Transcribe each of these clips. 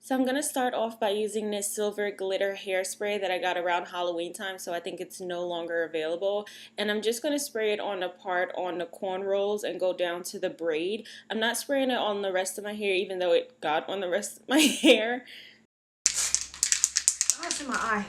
So I'm going to start off by using this silver glitter hairspray that I got around Halloween time, so I think it's no longer available. And I'm just going to spray it on the part on the cornrows and go down to the braid. I'm not spraying it on the rest of my hair, even though it got on the rest of my hair. Oh, it's in my eye.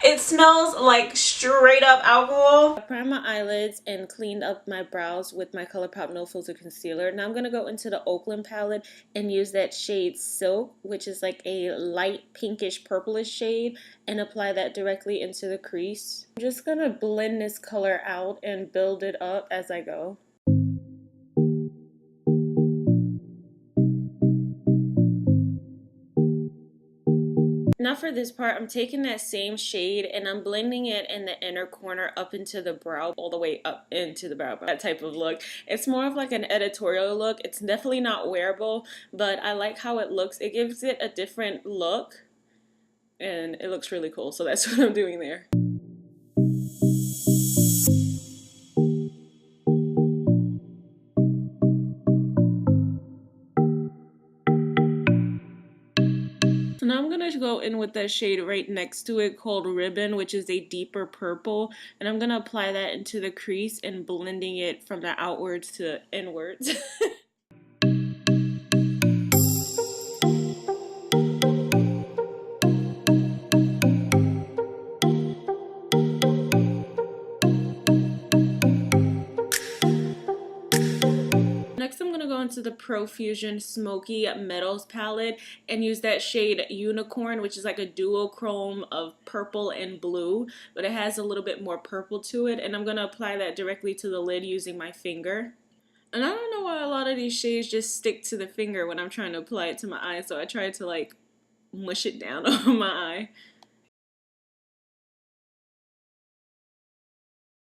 It smells like straight up alcohol. I primed my eyelids and cleaned up my brows with my ColourPop No Filter Concealer. Now I'm going to go into the Oakland palette and use that shade Silk, which is like a light pinkish purplish shade, and apply that directly into the crease. I'm just going to blend this color out and build it up as I go. Now for this part, I'm taking that same shade and I'm blending it in the inner corner up into the brow, all the way up into the brow, that type of look. It's more of like an editorial look. It's definitely not wearable, but I like how it looks. It gives it a different look and it looks really cool, so that's what I'm doing there. So now I'm going to go in with that shade right next to it called Ribbon, which is a deeper purple. And I'm going to apply that into the crease and blending it from the outwards to inwards. Next, I'm going to go into the Profusion Smoky Metals palette and use that shade Unicorn, which is like a duochrome of purple and blue, but it has a little bit more purple to it, and I'm going to apply that directly to the lid using my finger. And I don't know why a lot of these shades just stick to the finger when I'm trying to apply it to my eye, so I try to like mush it down on my eye.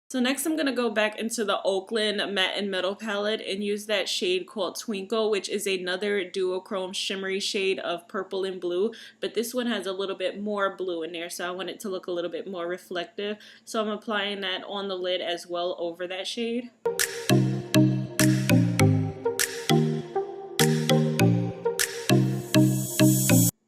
So next I'm going to go back into the Oakland Matte and Metal palette and use that shade called Twinkle, which is another duochrome shimmery shade of purple and blue, but this one has a little bit more blue in there, so I want it to look a little bit more reflective. So I'm applying that on the lid as well over that shade.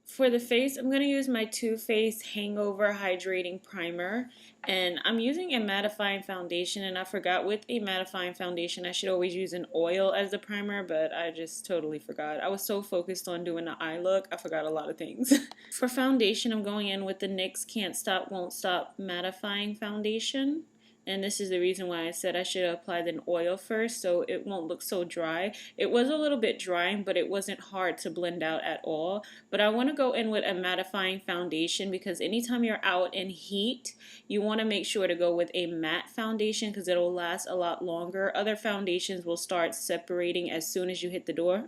For the face, I'm going to use my Too Faced Hangover Hydrating Primer, and I'm using a mattifying foundation, and I forgot with a mattifying foundation I should always use an oil as the primer, but I just totally forgot. I was so focused on doing the eye look, I forgot a lot of things. For foundation, I'm going in with the NYX Can't Stop Won't Stop Mattifying Foundation. And this is the reason why I said I should apply the oil first so it won't look so dry. It was a little bit drying, but it wasn't hard to blend out at all. But I want to go in with a mattifying foundation because anytime you're out in heat, you want to make sure to go with a matte foundation because it'll last a lot longer. Other foundations will start separating as soon as you hit the door.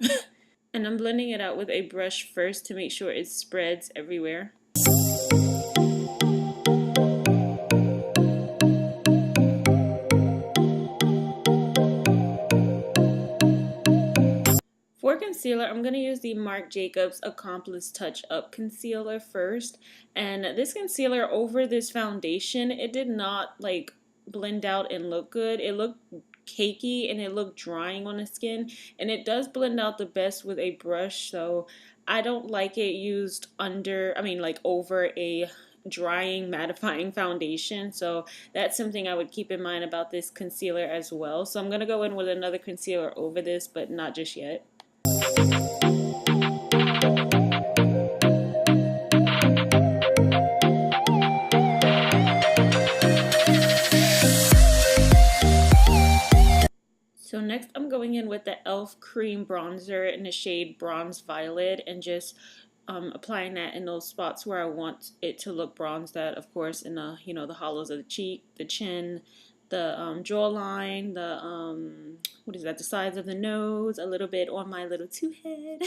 And I'm blending it out with a brush first to make sure it spreads everywhere. For concealer, I'm going to use the Marc Jacobs Accomplice Touch Up Concealer first. And this concealer over this foundation, it did not like blend out and look good. It looked cakey and it looked drying on the skin. And it does blend out the best with a brush, so I don't like it used over a drying mattifying foundation, so that's something I would keep in mind about this concealer as well. So I'm going to go in with another concealer over this, but not just yet. So next I'm going in with the e.l.f. Cream Bronzer in the shade Bronze Violet and just applying that in those spots where I want it to look bronzed out, of course, in the, the hollows of the cheek, the chin, the jawline, the sides of the nose, a little bit on my little two head.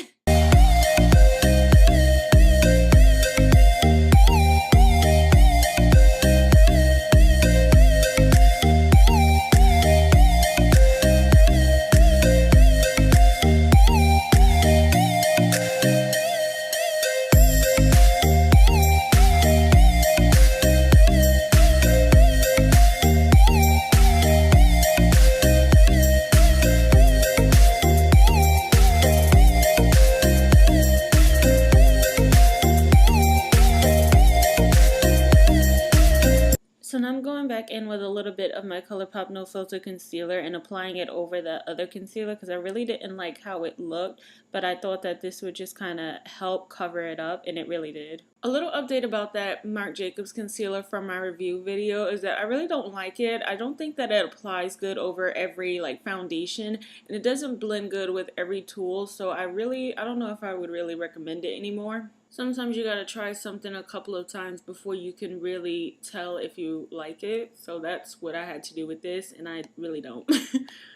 going back in with a little bit of my ColourPop No Filter concealer and applying it over the other concealer because I really didn't like how it looked, but I thought that this would just kind of help cover it up, and it really did. A little update about that Marc Jacobs concealer from my review video is that I really don't like it. I don't think that it applies good over every foundation, and it doesn't blend good with every tool, so I don't know if I would really recommend it anymore. Sometimes you gotta try something a couple of times before you can really tell if you like it. So that's what I had to do with this, and I really don't.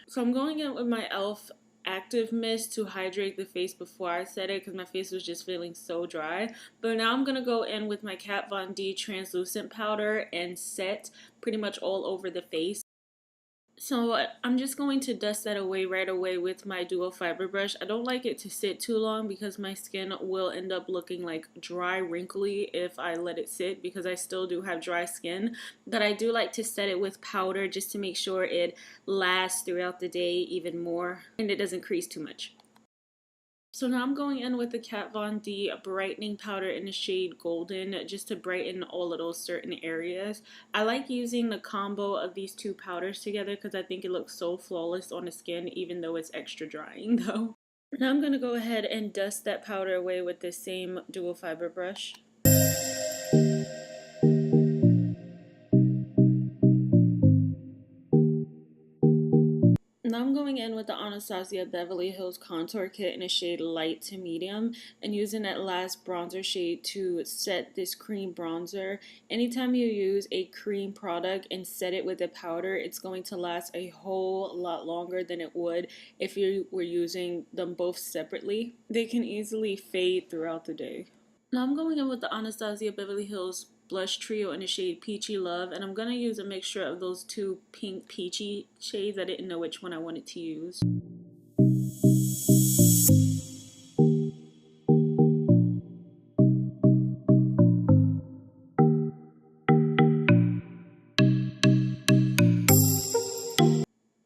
So I'm going in with my e.l.f. active mist to hydrate the face before I set it because my face was just feeling so dry. But now I'm gonna go in with my Kat Von D translucent powder and set pretty much all over the face. So I'm just going to dust that away right away with my dual fiber brush. I don't like it to sit too long because my skin will end up looking like dry, wrinkly if I let it sit, because I still do have dry skin. But I do like to set it with powder just to make sure it lasts throughout the day even more and it doesn't crease too much. So now I'm going in with the Kat Von D brightening powder in the shade Golden just to brighten all of those certain areas. I like using the combo of these two powders together because I think it looks so flawless on the skin, even though it's extra drying though. Now I'm going to go ahead and dust that powder away with the same dual fiber brush. Now I'm going in with the Anastasia Beverly Hills Contour Kit in a shade light to medium and using that last bronzer shade to set this cream bronzer. Anytime you use a cream product and set it with a powder, it's going to last a whole lot longer than it would if you were using them both separately. They can easily fade throughout the day. Now I'm going in with the Anastasia Beverly Hills Blush Trio in the shade Peachy Love, and I'm going to use a mixture of those two pink peachy shades. I didn't know which one I wanted to use.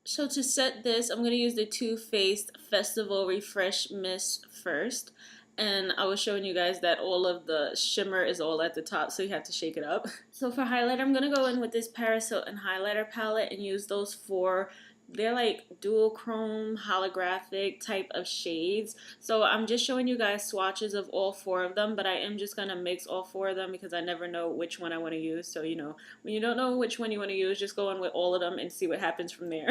So to set this, I'm going to use the Too Faced Festival Refresh Mist first. And I was showing you guys that all of the shimmer is all at the top, so you have to shake it up. So for highlighter, I'm going to go in with this Paris Hilton highlighter palette and use those four. They're like dual chrome holographic type of shades. So I'm just showing you guys swatches of all four of them, but I am just going to mix all four of them because I never know which one I want to use. So, you know, when you don't know which one you want to use, just go in with all of them and see what happens from there.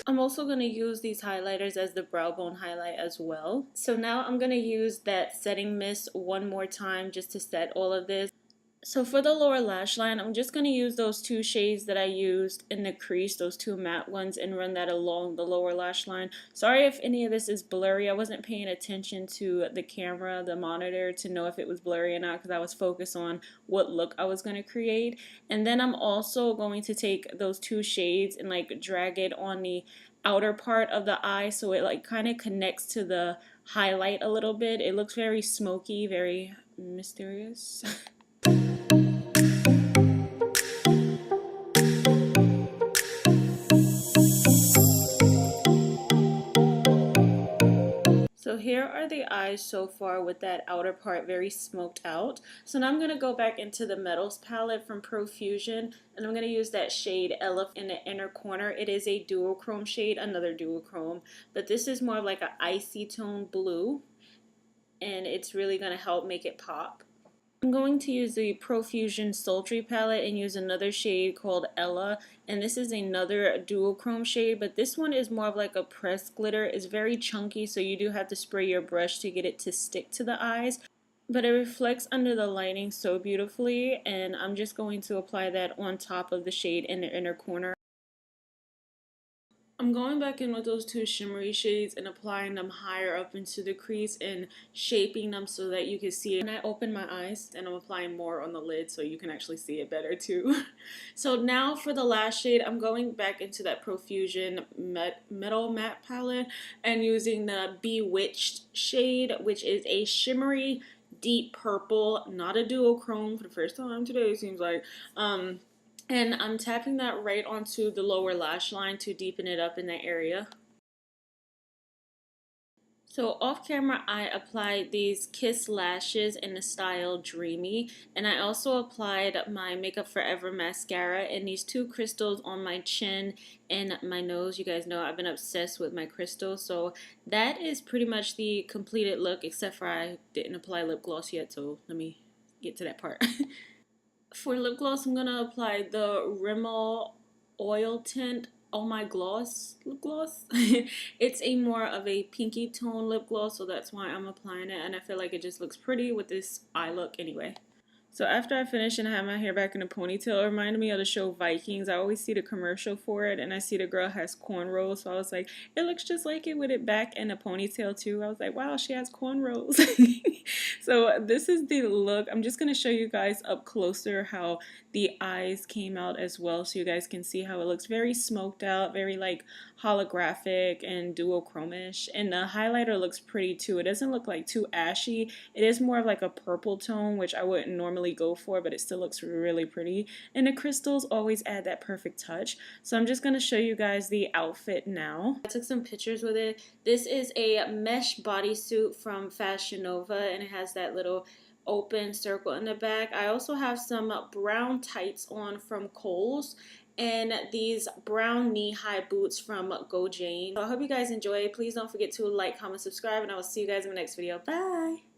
I'm also going to use these highlighters as the brow bone highlight as well. So now I'm going to use that setting mist one more time just to set all of this. So for the lower lash line, I'm just going to use those two shades that I used in the crease, those two matte ones, and run that along the lower lash line. Sorry if any of this is blurry. I wasn't paying attention to the camera, the monitor, to know if it was blurry or not because I was focused on what look I was going to create. And then I'm also going to take those two shades and drag it on the outer part of the eye so it kind of connects to the highlight a little bit. It looks very smoky, very mysterious. So here are the eyes so far with that outer part very smoked out. So now I'm going to go back into the Metals palette from Profusion, and I'm going to use that shade Ella in the inner corner. It is a duochrome shade, another duochrome, but this is more of like an icy tone blue, and it's really going to help make it pop. I'm going to use the Profusion Sultry palette and use another shade called Ella, and this is another duochrome shade, but this one is more of like a pressed glitter. It's very chunky, so you do have to spray your brush to get it to stick to the eyes, but it reflects under the lighting so beautifully, and I'm just going to apply that on top of the shade in the inner corner. I'm going back in with those two shimmery shades and applying them higher up into the crease and shaping them so that you can see it. And I open my eyes and I'm applying more on the lid so you can actually see it better too. So now for the last shade, I'm going back into that Profusion Metal Matte palette and using the Bewitched shade, which is a shimmery deep purple, not a duochrome for the first time today it seems like. And I'm tapping that right onto the lower lash line to deepen it up in that area. So off camera, I applied these Kiss lashes in the style Dreamy, and I also applied my Makeup Forever mascara and these two crystals on my chin and my nose. You guys know I've been obsessed with my crystals, so that is pretty much the completed look, except for I didn't apply lip gloss yet, so let me get to that part. For lip gloss, I'm going to apply the Rimmel Oil Tint Oh My Gloss lip gloss. It's a more of a pinky tone lip gloss, so that's why I'm applying it, and I feel like it just looks pretty with this eye look anyway. So after I finished and I had my hair back in a ponytail, it reminded me of the show Vikings. I always see the commercial for it, and I see the girl has cornrows, so I was like, it looks just like it with it back in a ponytail too. I was like, wow, she has cornrows. So this is the look. I'm just going to show you guys up closer how the eyes came out as well, so you guys can see how it looks very smoked out, very like holographic and duochromish. And the highlighter looks pretty too. It doesn't look like too ashy. It is more of like a purple tone, which I wouldn't normally go for, but it still looks really pretty. And the crystals always add that perfect touch. So I'm just going to show you guys the outfit now. I took some pictures with it. This is a mesh bodysuit from Fashion Nova, and it has that little open circle in the back. I also have some brown tights on from Kohl's and these brown knee-high boots from Go Jane. So I hope you guys enjoy. Please don't forget to like, comment, subscribe, and I will see you guys in the next video. Bye!